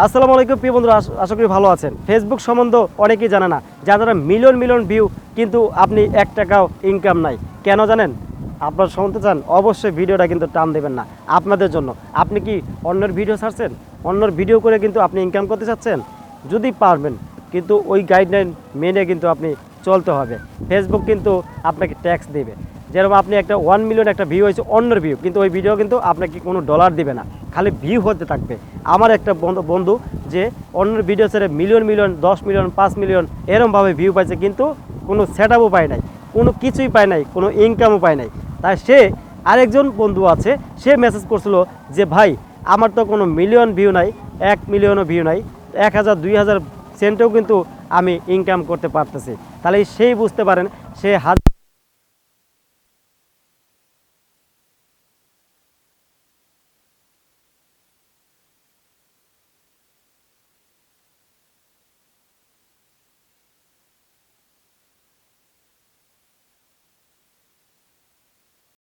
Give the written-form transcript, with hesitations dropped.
আসসালামু আলাইকুম প্রিয় বন্ধুরা, আশা করি ভালো আছেন। ফেসবুক সম্বন্ধে অনেকেই জানে না, যারা মিলিয়ন মিলিয়ন ভিউ কিন্তু আপনি 1 টাকাও ইনকাম নাই। কেন জানেন? আপনারা শুনতে চান? অবশ্যই ভিডিওটা কিন্তু টান দেবেন না আপনাদের জন্য। আপনি কি অন্যের ভিডিও ছাড়ছেন? অন্যের ভিডিও করে কিন্তু আপনি ইনকাম করতে চাচ্ছেন? যদি পারবেন, কিন্তু ওই গাইডলাইন মেনে কিন্তু আপনি চলতে হবে। ফেসবুক কিন্তু আপনাকে ট্যাক্স দেবে। যেরকম আপনি একটা 1 মিলিয়ন একটা ভিউ হয়েছে অন্যের ভিউ, কিন্তু ওই ভিডিও কিন্তু আপনাকে কোনো ডলার দিবে না, খালি ভিউ হতে থাকবে। আমার একটা বন্ধু যে অন্যের ভিডিও ছেড়ে মিলিয়ন মিলিয়ন 10 মিলিয়ন 5 মিলিয়ন এরমভাবে ভিউ পাইছে, কিন্তু কোনো সেট আপও পায় নাই, কোনো কিছুই পায় নাই, কোনো ইনকামও পায় নাই। তাই সে আরেকজন বন্ধু আছে, সে মেসেজ করছিল যে ভাই আমার তো কোনো মিলিয়ন ভিউ নাই, 1 মিলিয়নও ভিউ নাই, 1000 2000 সেন্টেও কিন্তু আমি ইনকাম করতে পারতেছি। তাহলে সেই বুঝতে পারেন সে